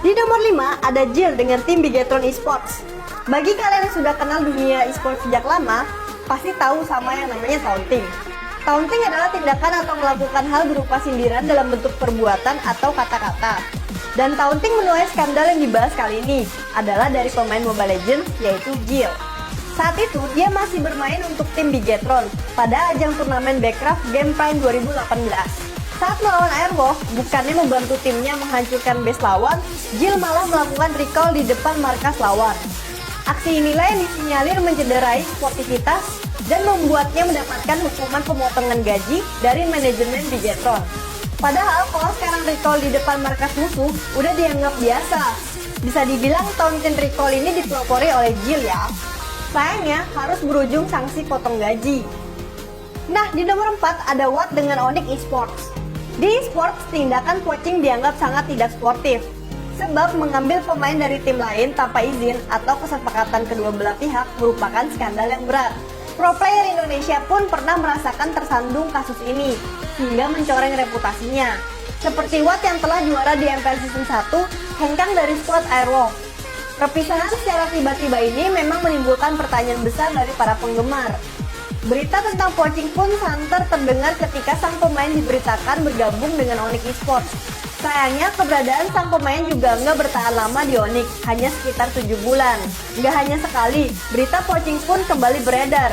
Di nomor 5 ada Jill dengan tim Bigetron Esports. Bagi kalian yang sudah kenal dunia esports sejak lama, pasti tahu sama yang namanya taunting. Taunting adalah tindakan atau melakukan hal berupa sindiran dalam bentuk perbuatan atau kata-kata. Dan taunting menuai skandal yang dibahas kali ini adalah dari pemain Mobile Legends yaitu Jill. Saat itu dia masih bermain untuk tim Bigetron pada ajang turnamen Backcraft Game Prime 2018. Saat melawan Airwolf, bukannya membantu timnya menghancurkan base lawan, Jill malah melakukan recall di depan markas lawan. Aksi inilah yang disinyalir mencederai sportivitas dan membuatnya mendapatkan hukuman pemotongan gaji dari manajemen Bigetron. Padahal kalau sekarang recall di depan markas musuh udah dianggap biasa. Bisa dibilang taunting recall ini dipelopori oleh Jill ya. Sayangnya harus berujung sanksi potong gaji. Nah, di nomor 4 ada Watt dengan Onyx Esports. Di esports, tindakan poaching dianggap sangat tidak sportif, sebab mengambil pemain dari tim lain tanpa izin atau kesepakatan kedua belah pihak merupakan skandal yang berat. Pro player Indonesia pun pernah merasakan tersandung kasus ini, hingga mencoreng reputasinya. Seperti Watt yang telah juara di MPL Season 1, hengkang dari squad Airwolf. Perpisahan secara tiba-tiba ini memang menimbulkan pertanyaan besar dari para penggemar. Berita tentang poaching pun santer terdengar ketika sang pemain diberitakan bergabung dengan Onyx Esports. Sayangnya keberadaan sang pemain juga nggak bertahan lama di Onyx, hanya sekitar 7 bulan. Nggak hanya sekali, berita poaching pun kembali beredar.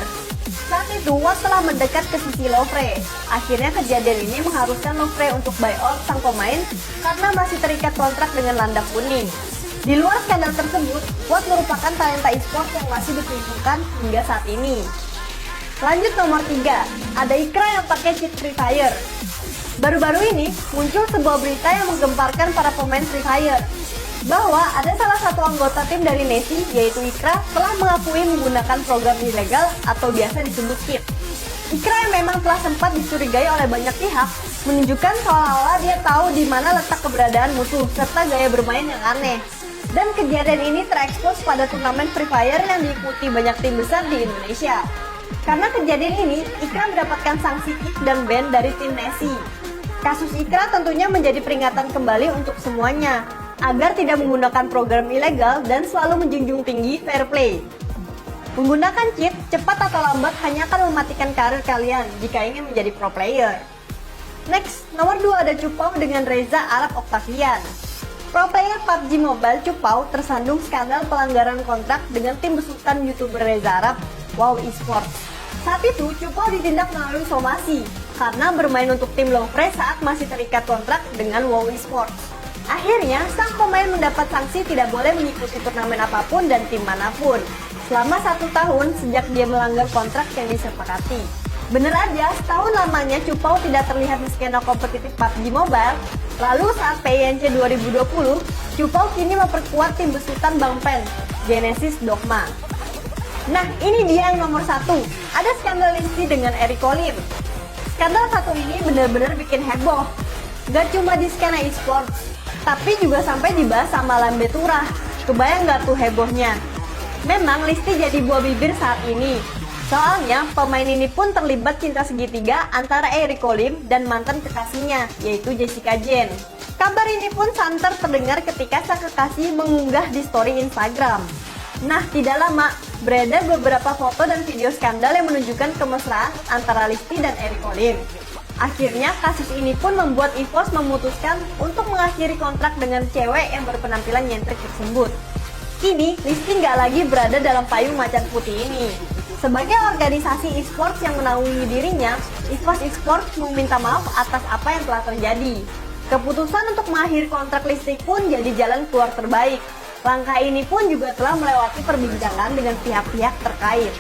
Saat itu, Watt telah mendekat ke sisi Lovre. Akhirnya kejadian ini mengharuskan Lovre untuk buyout sang pemain karena masih terikat kontrak dengan landak kuning. Di luar skandal tersebut, Watt merupakan talenta esports yang masih diperhitungkan hingga saat ini. Lanjut nomor 3, ada Ikra yang pakai cheat Free Fire. Baru-baru ini muncul sebuah berita yang menggemparkan para pemain Free Fire, bahwa ada salah satu anggota tim dari Messi yaitu Ikra telah mengakui menggunakan program ilegal atau biasa disebut cheat. Ikra yang memang telah sempat dicurigai oleh banyak pihak menunjukkan seolah-olah dia tahu di mana letak keberadaan musuh serta gaya bermain yang aneh. Dan kejadian ini terekspos pada turnamen Free Fire yang diikuti banyak tim besar di Indonesia. Karena kejadian ini, Ikra mendapatkan sanksi kick dan ban dari tim Messi. Kasus Ikra tentunya menjadi peringatan kembali untuk semuanya, agar tidak menggunakan program ilegal dan selalu menjunjung tinggi fair play. Menggunakan cheat, cepat atau lambat hanya akan mematikan karir kalian jika ingin menjadi pro player. Next, nomor 2 ada Cupau dengan Reza Arab Octavian. Pro player PUBG Mobile Cupau tersandung skandal pelanggaran kontrak dengan tim besutan YouTuber Reza Arab, WoW Esports. Saat itu, Cupau ditindak melalui somasi karena bermain untuk tim Lovre saat masih terikat kontrak dengan WoW Esports. Akhirnya, sang pemain mendapat sanksi tidak boleh mengikuti turnamen apapun dan tim manapun selama 1 tahun sejak dia melanggar kontrak yang disepakati. Bener aja, setahun lamanya Cupau tidak terlihat di skena kompetitif PUBG Mobile. Lalu saat PINC 2020, Cupau kini memperkuat tim besutan Bang Pen, Genesis Dogma. Nah, ini dia yang nomor 1, ada skandal Listi dengan Eric Olim. Skandal satu ini benar-benar bikin heboh. Gak cuma di skena esports, tapi juga sampai dibahas sama Lambe Turah. Kebayang gak tuh hebohnya? Memang Listi jadi buah bibir saat ini. Soalnya pemain ini pun terlibat cinta segitiga antara Eric Olim dan mantan kekasihnya, yaitu Jessica Jane. Kabar ini pun santer terdengar ketika sang kekasih mengunggah di story Instagram. Nah, tidak lama, beredar beberapa foto dan video skandal yang menunjukkan kemesraan antara Listi dan Eric Olim. Akhirnya, kasus ini pun membuat EVOS memutuskan untuk mengakhiri kontrak dengan cewek yang berpenampilan nyentrik tersebut. Kini, Listi nggak lagi berada dalam payung macan putih ini. Sebagai organisasi esports yang menaungi dirinya, EVOS Esports meminta maaf atas apa yang telah terjadi. Keputusan untuk mengakhiri kontrak Listi pun jadi jalan keluar terbaik. Langkah ini pun juga telah melewati perbincangan dengan pihak-pihak terkait.